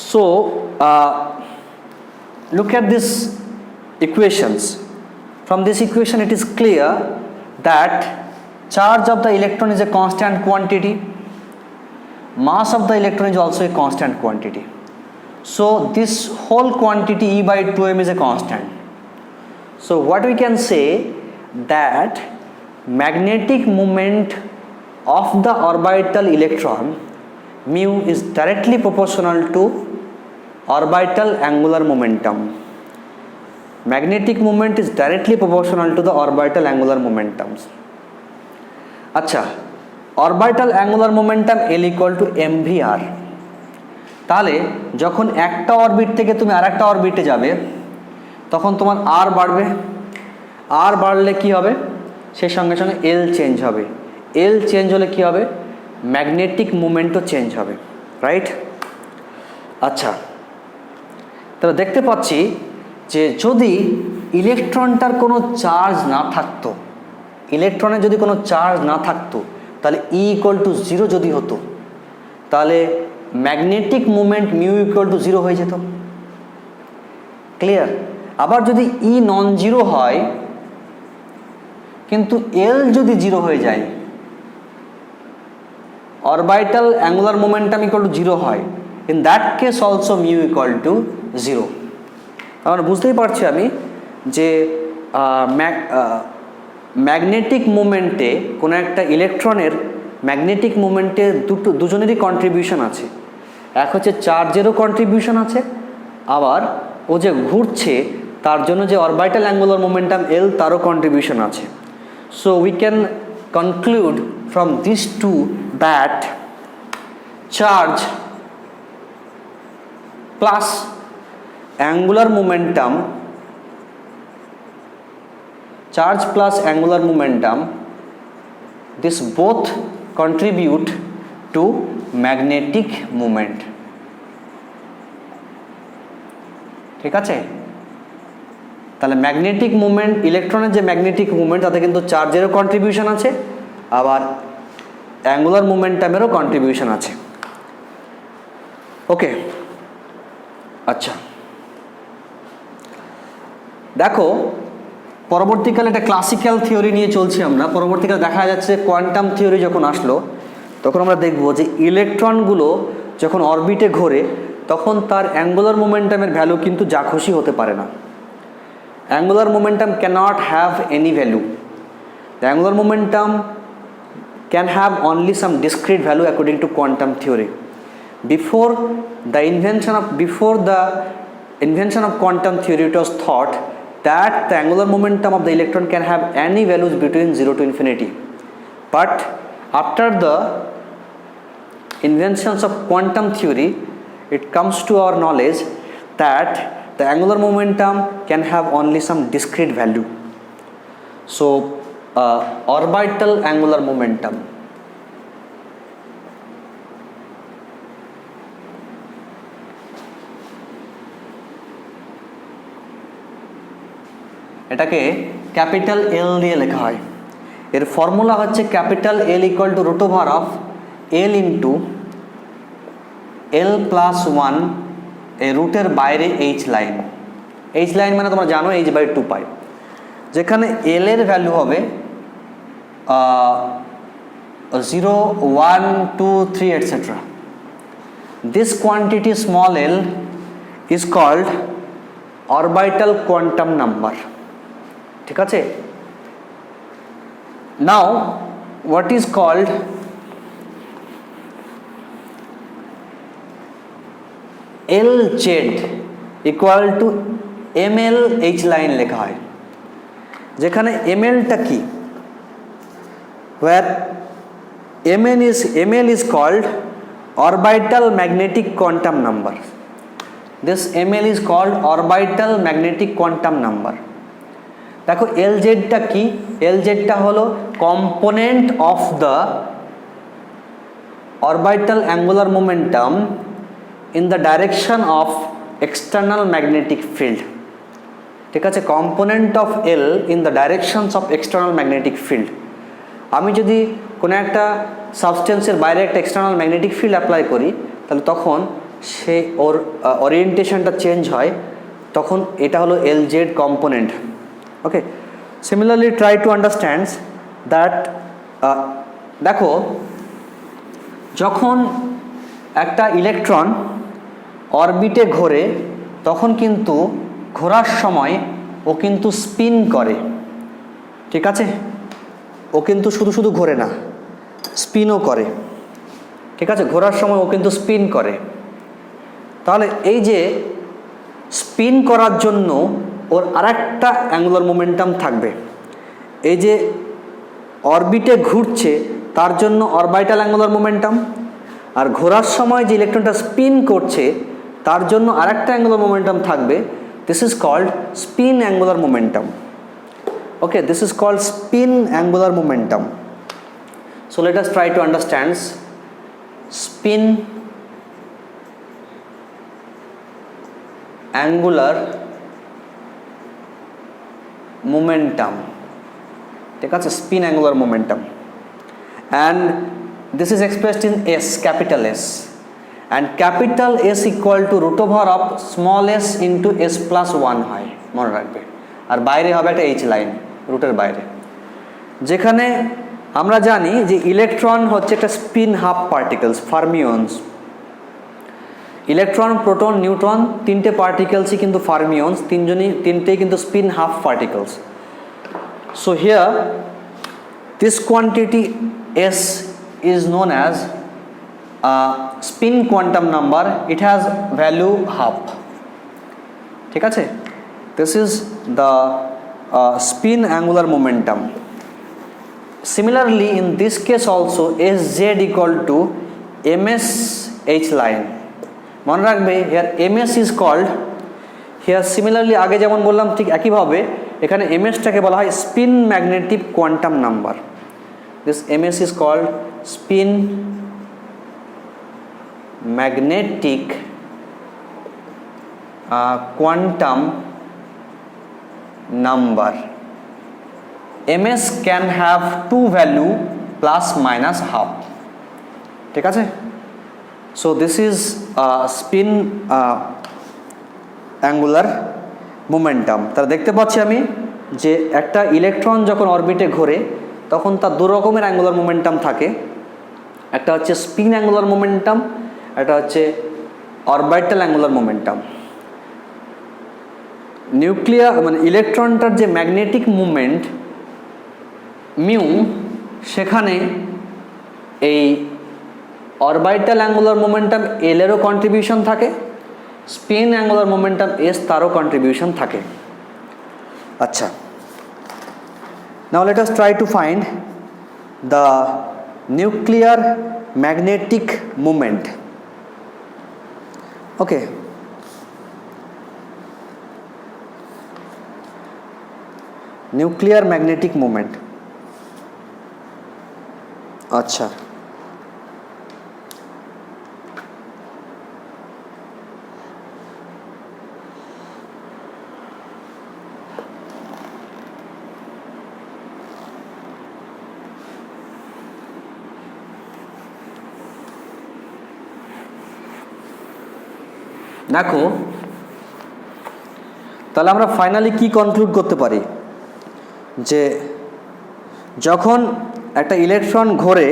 So look at these equations. From this equation it is clear that charge of the electron is a constant quantity, mass of the electron is also a constant quantity. So this whole quantity E by 2m is a constant. So what we can say that magnetic moment of the orbital electron mu is directly proportional to orbital angular momentum. Magnetic moment is directly proportional to the orbital angular momentums. আচ্ছা, orbital angular momentum L equal to mvr. তাহলে যখন একটা orbit থেকে তুমি আরেকটা অরবিটে যাবে তখন তোমার আর বাড়বে, আর বাড়লে কি হবে? সেই সঙ্গে সঙ্গে এল চেঞ্জ হবে, এল চেঞ্জ হলে কি হবে? ম্যাগনেটিক মোমেন্টও চেঞ্জ হবে, রাইট? আচ্ছা, তাহলে দেখতে পাচ্ছি যে যদি ইলেকট্রনটার কোনো চার্জ না থাকতো, ইলেকট্রনের যদি কোনো চার্জ না থাকতো তাহলে ই ইকুয়াল টু জিরো যদি হতো তাহলে magnetic moment mu equal to zero হয়ে যেত। ক্লিয়ার? আবার যদি ই নন জিরো হয় কিন্তু এল যদি জিরো হয়ে যায়, orbital angular momentum equal to zero হয়, in that case also mu equal to zero. আমরা বুঝতেই পারছি আমি যে ম্যাগনেটিক মোমেন্টে কোনো একটা ইলেকট্রনের ম্যাগনেটিক মোমেন্টে দুজনেরই কন্ট্রিবিউশন আছে। এক হচ্ছে চার্জেরও কন্ট্রিবিউশন আছে, আবার ও যে ঘুরছে তার জন্য যে অরবিটাল অ্যাঙ্গুলার মোমেন্টাম এল তারও কন্ট্রিবিউশন আছে। So we can conclude from this to that charge plus angular momentum, charge plus angular momentum, this both contribute to magnetic moment. ঠিক আছে? তাহলে ম্যাগনেটিক মোমেন্ট, ইলেকট্রনের যে ম্যাগনেটিক মোমেন্ট তাতে কিন্তু চার্জেরও কন্ট্রিবিউশন আছে, আবার অ্যাঙ্গুলার মোমেন্টামেরও কন্ট্রিবিউশন আছে। ওকে, আচ্ছা দেখো পরবর্তীকালে এটা ক্লাসিক্যাল থিওরি নিয়ে চলছি আমরা। পরবর্তীকালে দেখা যাচ্ছে কোয়ান্টাম থিওরি যখন আসলো তখন আমরা দেখব যে ইলেকট্রনগুলো যখন অরবিটে ঘোরে তখন তার অ্যাঙ্গুলার মোমেন্টামের ভ্যালু কিন্তু যা খুশি হতে পারে না। Angular momentum cannot have any value. The angular momentum can have only some discrete value according to quantum theory. Before the invention of quantum theory, it was thought that the angular momentum of the electron can have any values between 0 to infinity. But after the inventions of quantum theory, it comes to our knowledge that the angular momentum can have only some discrete value. So orbital angular momentum, এটাকে capital L দিয়ে লেখা হয়। এর formula হচ্ছে capital L equal to root over of L into L plus one, এই রুটের বাইরে H line. H line মানে তোমরা জানো এইচ বাই 2 পাই, যেখানে এল এর ভ্যালু হবে 0, 1, 2, 3 etc. This quantity small l is called orbital quantum number. ঠিক আছে? Now what is called Lz equal to ml h line লেখা হয়, যেখানে ml টা কি, where ml is called orbital magnetic quantum number. This ml is called orbital magnetic quantum number. দেখো Lz টা কি, Lz টা হলো component of the orbital angular momentum in the direction of external magnetic field. ঠিক আছে, component of L in the directions of external magnetic field. আমি যদি কোনো একটা সাবস্টেন্সের বাইরে একটা এক্সটার্নাল ম্যাগনেটিক ফিল্ড অ্যাপ্লাই করি তাহলে তখন সে ওর ওরিয়েন্টেশনটা চেঞ্জ হয়, তখন এটা হলো Lz component. Okay, similarly try to understand that, দেখো যখন একটা ইলেকট্রন অরবিটে ঘোরে তখন কিন্তু ঘোরার সময় ও কিন্তু স্পিন করে। ঠিক আছে, ও কিন্তু শুধু শুধু ঘোরে না, স্পিনও করে। ঠিক আছে, ঘোরার সময় ও কিন্তু স্পিন করে। তাহলে এই যে স্পিন করার জন্য ওর আরেকটা অ্যাঙ্গুলার মোমেন্টাম থাকবে। এই যে অরবিটে ঘুরছে তার জন্য অরবিটাল অ্যাঙ্গুলার মোমেন্টাম, আর ঘোরার সময় যে ইলেকট্রনটা স্পিন করছে তার জন্য আরেকটা অ্যাঙ্গুলার মোমেন্টাম থাকবে। This is called spin angular momentum. Okay, this is called spin angular momentum. So let us try to understand spin angular momentum. ঠিক আছে, spin angular momentum, and this is expressed in S, capital S, and capital S equal to root over of small s into s plus 1 হয়, মনে রাখবে। আর বাইরে হবে একটা H line রুটের বাইরে, যেখানে আমরা জানি যে ইলেকট্রন হচ্ছে একটা spin half particles, fermions. Electron, proton, neutron তিনটে পার্টিকেলসই কিন্তু ফার্মিয়নস, তিনটেই কিন্তু spin half particles. So here this quantity S is known as spin quantum number. It has value half. ঠিক আছে, this is the spin angular momentum. Similarly, in this case also Sz equal to ms h line. মনে রাখবে here ms is called here, similarly আগে যেমন বললাম ঠিক একইভাবে এখানে ms টাকে বলা হয় spin magnetic quantum number. This ms is called spin magnetic quantum number. ms can have two value plus minus half. ঠিক আছে, so this is spin angular momentum. তাহলে দেখতে পাচ্ছি আমি যে একটা ইলেকট্রন যখন অরবিটে ঘোরে তখন তার দু রকমের অ্যাঙ্গুলার মোমেন্টাম থাকে, একটা হচ্ছে স্পিন অ্যাঙ্গুলার মোমেন্টাম, একটা হচ্ছে অরবিটাল অ্যাঙ্গুলার মোমেন্টাম। নিউক্লিয়ার মানে ইলেকট্রনটার যে ম্যাগনেটিক মুভমেন্ট মিউ, সেখানে এই অরবিটাল অ্যাঙ্গুলার মোমেন্টাম এল এরও কন্ট্রিবিউশন থাকে, স্পিন অ্যাঙ্গুলার মোমেন্টাম এস তারও কন্ট্রিবিউশন থাকে। আচ্ছা, now let us try to find the nuclear magnetic movement. Okay, nuclear magnetic movement. আচ্ছা, দেখো তাহলে আমরা ফাইনালি কি কনক্লুড করতে পারি, যে যখন একটা ইলেকট্রন ঘোরে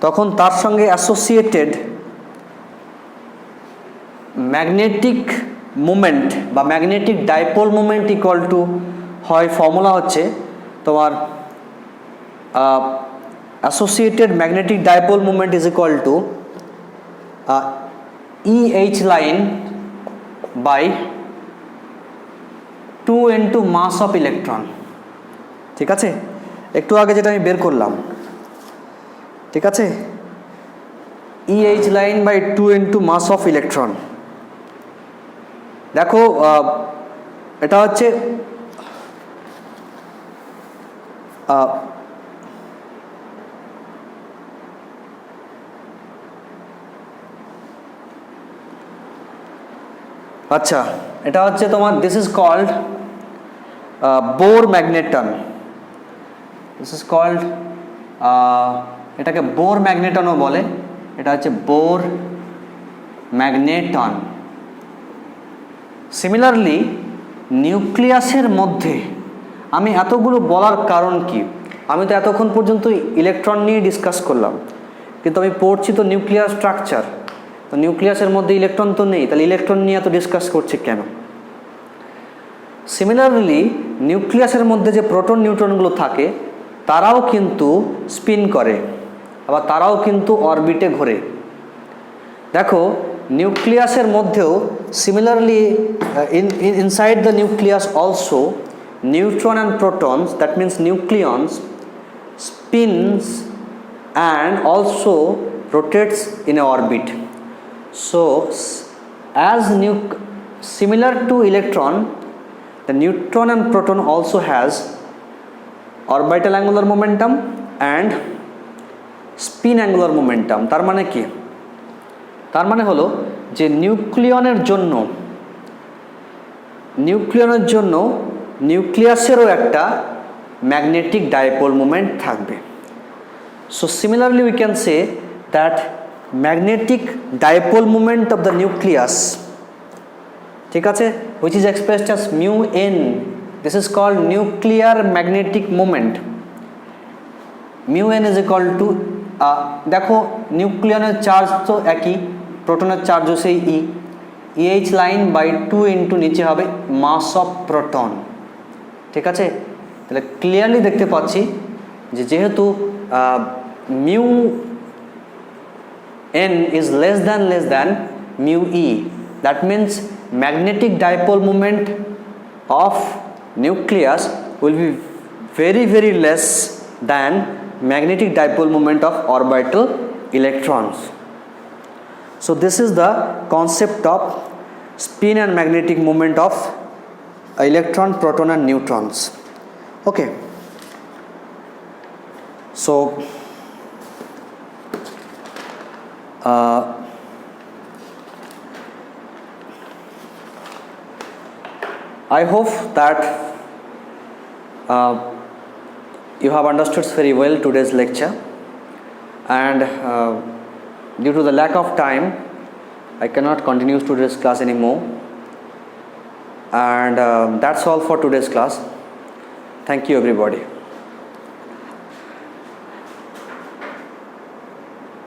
তখন তার সঙ্গে অ্যাসোসিয়েটেড ম্যাগনেটিক মুভমেন্ট বা magnetic dipole movement equal to হয়, ফর্মুলা হচ্ছে তোমার associated magnetic dipole movement is equal two EH line by 2 into mass of electron। ঠিক আছে, একটু আগে যেটা আমি বের করলাম, ঠিক আছে, EH line by 2 into mass of electron। দেখো এটা হচ্ছে আচ্ছা, এটা হচ্ছে তোমার this is called Bohr magneton. This is called, এটাকে বোর ম্যাগনেটনও বলে, এটা হচ্ছে বোর ম্যাগনেটন। সিমিলারলি নিউক্লিয়াসের মধ্যে আমি এতগুলো বলার কারণ কি, আমি তো এতক্ষণ পর্যন্ত ইলেকট্রন নিয়ে ডিসকাস করলাম, কিন্তু আমি পড়ছি তো নিউক্লিয়ার স্ট্রাকচার, তো নিউক্লিয়াসের মধ্যে ইলেকট্রন তো নেই, তাহলে ইলেকট্রন নিয়ে এত ডিসকাস করছি কেন? সিমিলারলি নিউক্লিয়াসের মধ্যে যে প্রোটন নিউট্রনগুলো থাকে তারাও কিন্তু স্পিন করে, আবার তারাও কিন্তু অরবিটে ঘোরে। দেখো নিউক্লিয়াসের মধ্যেও similarly inside the nucleus also neutron and protons, that means nucleons, spins and also rotates in a orbit. So as similar to electron, the neutron and proton also has orbital angular momentum and spin angular momentum। তার মানে কি? তার মানে হলো যে নিউক্লিয়নের জন্য নিউক্লিয়াসেরও একটা magnetic dipole moment থাকবে। So similarly we can say that magnetic dipole moment of the nucleus, ঠিক আছে, which is expressed as mu n, this is called nuclear magnetic moment। mu n is equal to দেখো নিউক্লিয়নের charge তো একই, প্রোটনের চার্জও সেই EH line by 2 into নিচে হবে মাস of proton. ঠিক আছে, তাহলে ক্লিয়ারলি দেখতে পাচ্ছি যে যেহেতু mu n is less than mu e, that means magnetic dipole moment of nucleus will be very less than magnetic dipole moment of orbital electrons। So this is the concept of spin and magnetic moment of electron, proton and neutrons। Okay, so I hope that you have understood very well today's lecture, and due to the lack of time I cannot continue today's class anymore, and that's all for today's class. Thank you everybody.